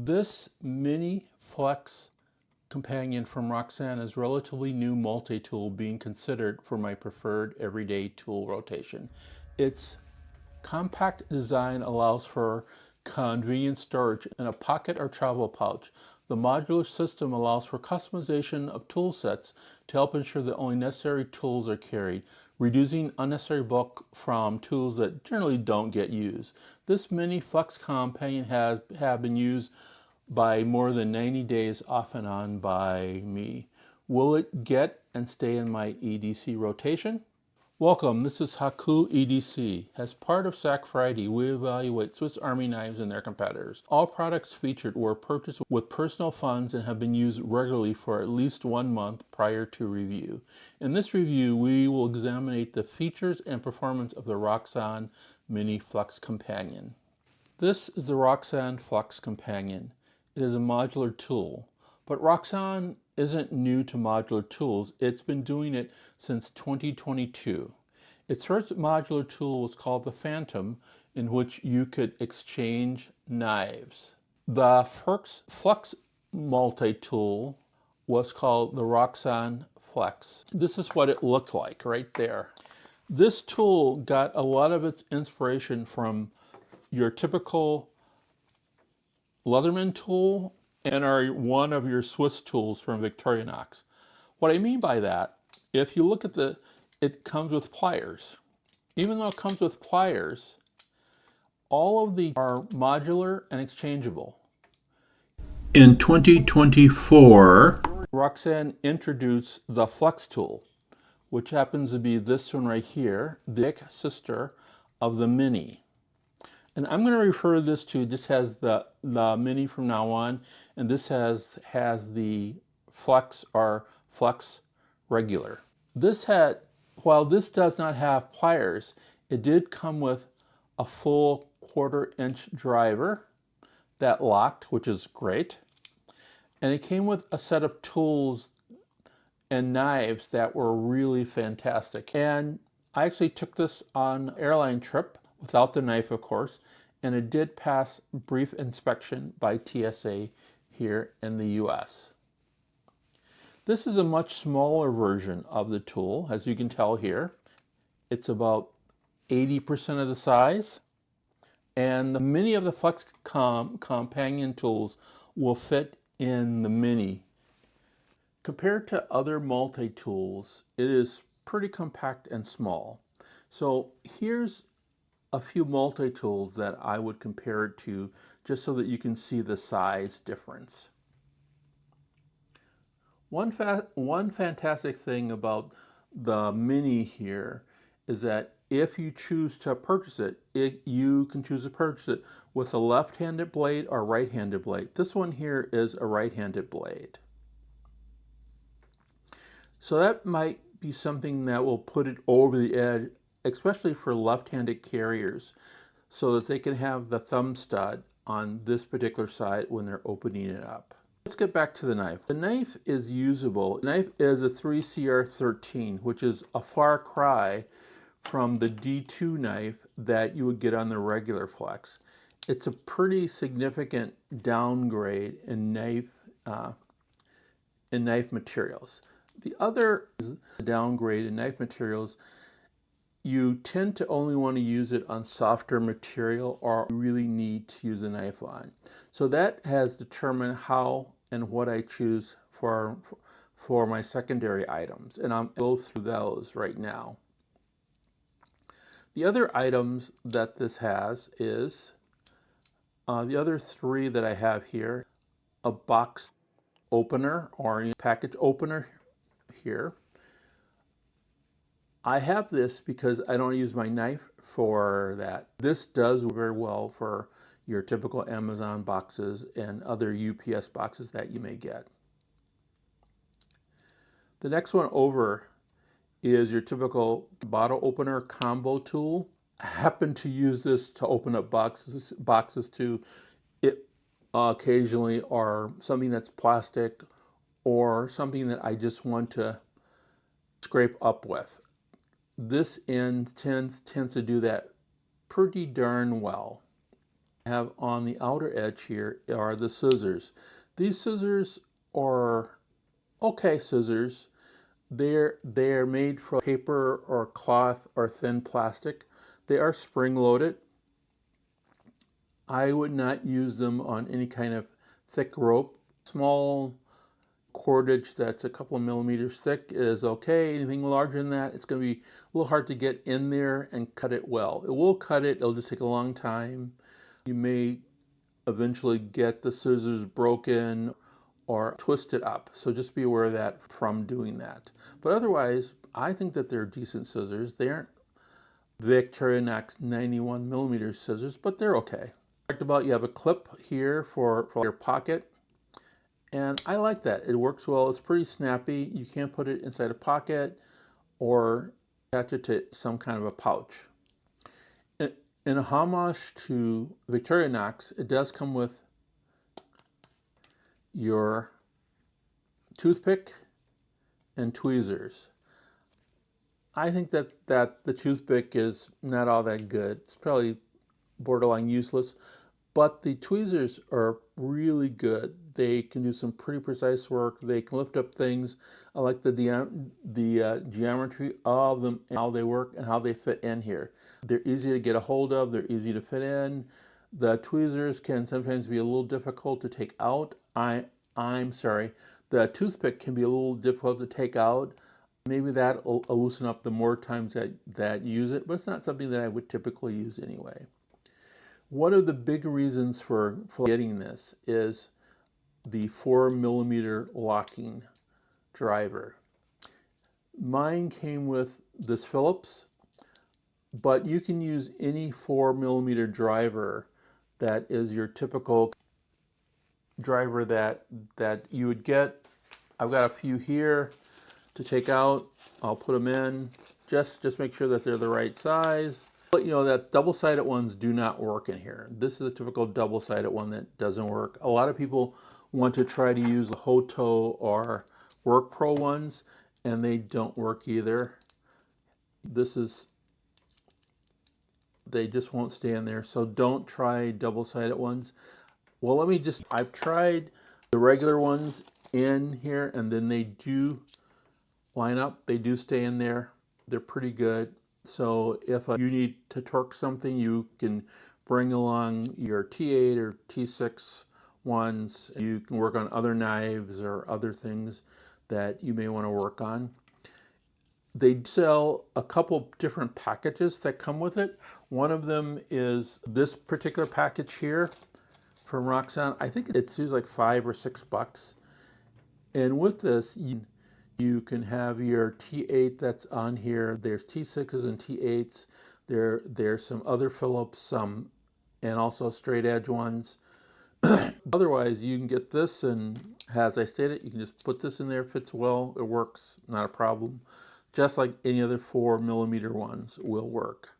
This Mini Flex companion from ROXON is a relatively new multi-tool being considered for my preferred everyday tool rotation. Its compact design allows for convenient storage in a pocket or travel pouch. The modular system allows for customization of tool sets to help ensure that only necessary tools are carried, reducing unnecessary bulk from tools that generally don't get used. This Mini Flex companion has been used by more than 90 days off and on by me. Will it get and stay in my EDC rotation? Welcome, this is Haku EDC. As part of SAC Friday, we evaluate Swiss Army knives and their competitors. All products featured were purchased with personal funds and have been used regularly for at least 1 month prior to review. In this review, we will examine the features and performance of the ROXON Mini Flex Companion. This is the ROXON Flex Companion. It is a modular tool, but ROXON isn't new to modular tools. It's been doing it since 2022. Its first modular tool was called the Phantom, in which you could exchange knives. The Flex multi-tool was called the ROXON Flex. This is what it looked like right there. This tool got a lot of its inspiration from your typical Leatherman tool and are one of your Swiss tools from Victorinox. What I mean by that, if you look at it comes with pliers. Even though it comes with pliers, all of these are modular and exchangeable. In 2024, ROXON introduced the Flex tool, which happens to be this one right here, the big sister of the Mini. And I'm going to refer to this to, this has the Mini from now on, and this has the Flex or Flex Regular. While this does not have pliers, it did come with a full 1/4-inch driver that locked, which is great. And it came with a set of tools and knives that were really fantastic. And I actually took this on an airline trip without the knife, of course, and it did pass brief inspection by TSA here in the US. This is a much smaller version of the tool, as you can tell here. It's about 80% of the size, and many of the Flex companion tools will fit in the Mini. Compared to other multi-tools, it is pretty compact and small. So here's a few multi-tools that I would compare it to, just so that you can see the size difference. One fantastic thing about the Mini here is that if you choose to purchase it, you can choose to purchase it with a left-handed blade or right-handed blade. This one here is a right-handed blade. So that might be something that will put it over the edge, especially for left-handed carriers, so that they can have the thumb stud on this particular side when they're opening it up. Let's get back to the knife. The knife is usable. The knife is a 3CR13, which is a far cry from the D2 knife that you would get on the regular Flex. It's a pretty significant downgrade in knife materials. The other downgrade in knife materials, you tend to only want to use it on softer material, or you really need to use a knife line. So that has determined how and what I choose for my secondary items, and I'll go through those right now. The other items that this has is, the other three that I have here, a box opener or package opener here. I have this because I don't use my knife for that. This does very well for your typical Amazon boxes and other UPS boxes that you may get. The next one over is your typical bottle opener combo tool. I happen to use this to open up boxes too. It occasionally, or something that's plastic, or something that I just want to scrape up with. This end tends to do that pretty darn well. have on the outer edge here are the scissors. These scissors are okay scissors. They're made from paper or cloth or thin plastic. They are spring-loaded. I would not use them on any kind of thick rope. Small cordage that's a couple of millimeters thick is okay. Anything larger than that, it's going to be a little hard to get in there and cut it well. It will cut it, it'll just take a long time. You may eventually get the scissors broken or twisted up. So just be aware of that from doing that. But otherwise, I think that they're decent scissors. They aren't Victorinox 91 millimeter scissors, but they're okay. Talked about you have a clip here for your pocket. And I like that. It works well. It's pretty snappy. You can put it inside a pocket or attach it to some kind of a pouch. In a homage to Victorinox, it does come with your toothpick and tweezers. I think that the toothpick is not all that good. It's probably borderline useless, but the tweezers are really good. They can do some pretty precise work. They can lift up things. I like the geometry of them and how they work and how they fit in here. They're easy to get a hold of. They're easy to fit in. The tweezers can sometimes be a little difficult to take out. I'm sorry. The toothpick can be a little difficult to take out. Maybe that'll loosen up the more times that you use it, but it's not something that I would typically use anyway. One of the big reasons for getting this is the 4mm locking driver. Mine came with this Phillips, but you can use any 4mm driver that is your typical driver that you would get. I've got a few here to take out. I'll put them in. Just make sure that they're the right size. But you know that double-sided ones do not work in here. This is a typical double-sided one that doesn't work. A lot of people want to try to use the Hoto or Work Pro ones, and they don't work either. They just won't stay in there. So don't try double-sided ones. Well, I've tried the regular ones in here, and then they do line up. They do stay in there. They're pretty good. So if you need to torque something, you can bring along your T8 or T6 ones. You can work on other knives or other things that you may want to work on. They sell a couple different packages that come with it. One of them is this particular package here from ROXON. I think it's like $5 or $6. And with this, you can have your T8 that's on here. There's T6s and T8s. There's some other Phillips, and also straight edge ones. Otherwise, you can get this, and as I stated, you can just put this in there. Fits well. It works. Not a problem. Just like any other 4mm ones will work.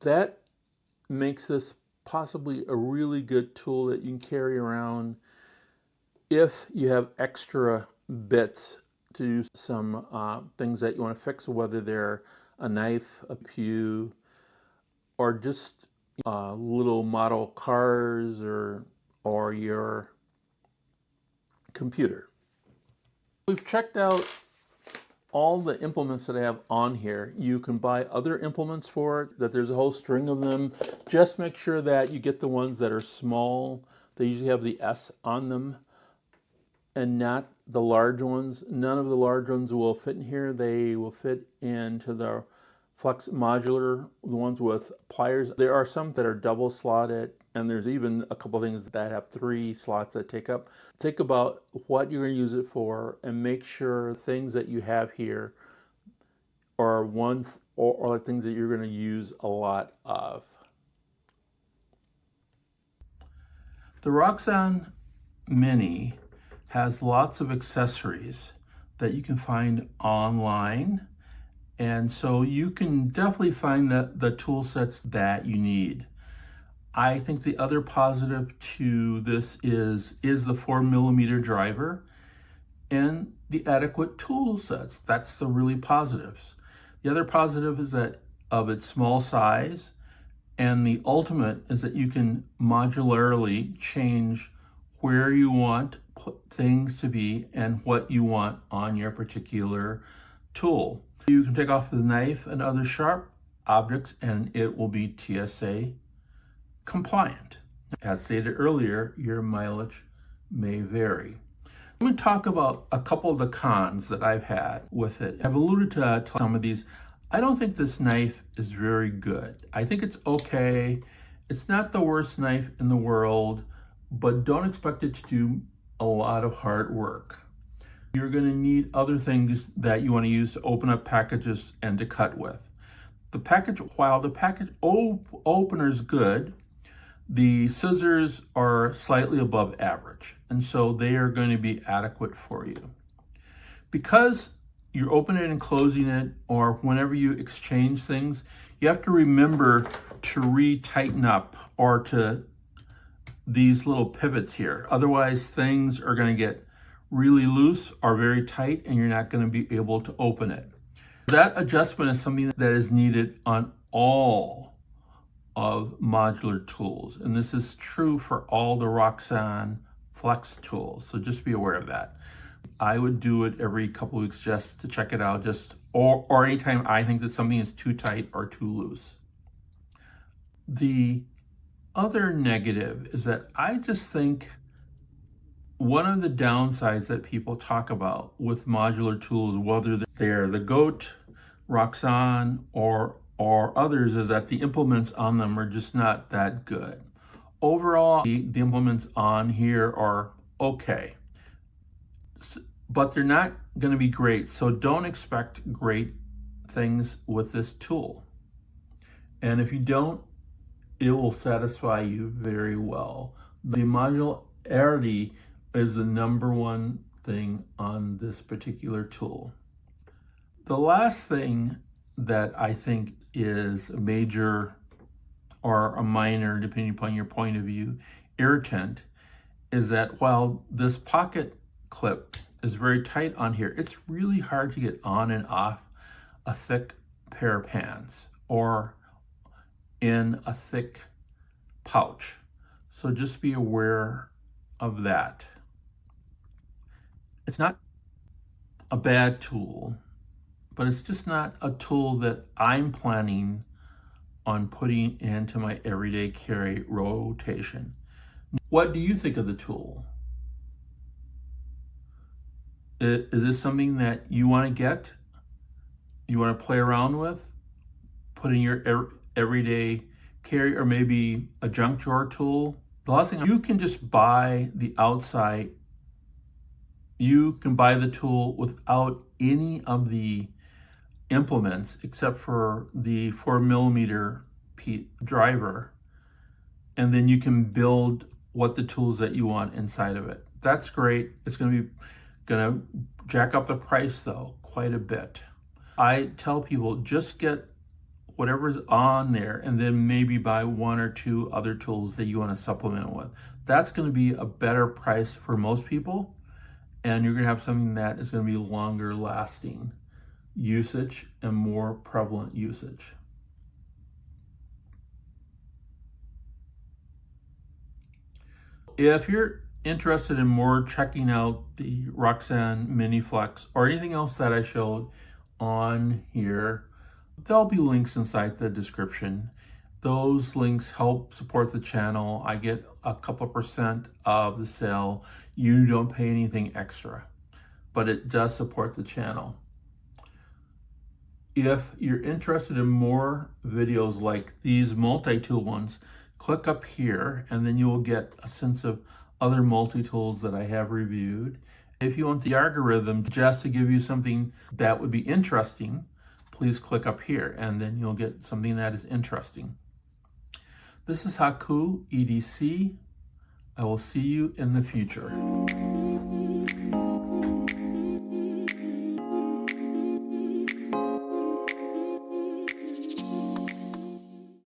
That makes this possibly a really good tool that you can carry around if you have extra bits to do some things that you want to fix, whether they're a knife, a pew, or just little model cars or your computer. We've checked out all the implements that I have on here. You can buy other implements for it, that there's a whole string of them. Just make sure that you get the ones that are small. They usually have the S on them, and not the large ones. None of the large ones will fit in here. They will fit into the Flex modular, the ones with pliers. There are some that are double slotted, and there's even a couple things that have 3 slots that take up. Think about what you're going to use it for, and make sure things that you have here are ones or like things that you're going to use a lot of. The ROXON Mini has lots of accessories that you can find online, and so you can definitely find the tool sets that you need. I think the other positive to this is the 4mm driver and the adequate tool sets. That's the really positives. The other positive is that of its small size And the ultimate is that you can modularly change where you want things to be and what you want on your particular tool. You can take off the knife and other sharp objects and it will be TSA compliant. As stated earlier, your mileage may vary. I'm going to talk about a couple of the cons that I've had with it. I've alluded to some of these. I don't think this knife is very good. I think it's okay. It's not the worst knife in the world, but don't expect it to do a lot of hard work. You're going to need other things that you want to use to open up packages and to cut with. While the package opener is good, the scissors are slightly above average, and so they are going to be adequate for you. Because you're opening and closing it, or whenever you exchange things, you have to remember to re-tighten up or to these little pivots here. Otherwise, things are going to get really loose or very tight, and you're not going to be able to open it. That adjustment is something that is needed on all of modular tools, and this is true for all the ROXON Flex tools, so just be aware of that. I would do it every couple of weeks just to check it out, or anytime I think that something is too tight or too loose. The other negative is that I just think one of the downsides that people talk about with modular tools, whether they're the GOAT, ROXON, or others, is that the implements on them are just not that good. Overall, the implements on here are okay, but they're not going to be great. So don't expect great things with this tool. And if you don't, it will satisfy you very well. The modularity is the number one thing on this particular tool. The last thing that I think is a major or a minor, depending upon your point of view, irritant is that while this pocket clip is very tight on here, it's really hard to get on and off a thick pair of pants or in a thick pouch. So just be aware of that. It's not a bad tool, but it's just not a tool that I'm planning on putting into my everyday carry rotation. What do you think of the tool? Is this something that you want to get? You want to play around with? Put in your everyday carry, or maybe a junk drawer tool? The last thing, you can just buy the outside. You can buy the tool without any of the implements except for the 4mm driver, and then you can build what the tools that you want inside of it. That's great. It's going to jack up the price though quite a bit. I tell people just get whatever's on there and then maybe buy one or two other tools that you want to supplement with. That's going to be a better price for most people, and you're going to have something that is going to be longer lasting usage and more prevalent usage. If you're interested in more checking out the ROXON Mini Flex or anything else that I showed on here, there'll be links inside the description. Those links help support the channel. I get a couple % of the sale. You don't pay anything extra, but it does support the channel. If you're interested in more videos like these multi-tool ones, click up here and then you will get a sense of other multi-tools that I have reviewed. If you want the algorithm just to give you something that would be interesting, please click up here and then you'll get something that is interesting. This is Haku EDC. I will see you in the future.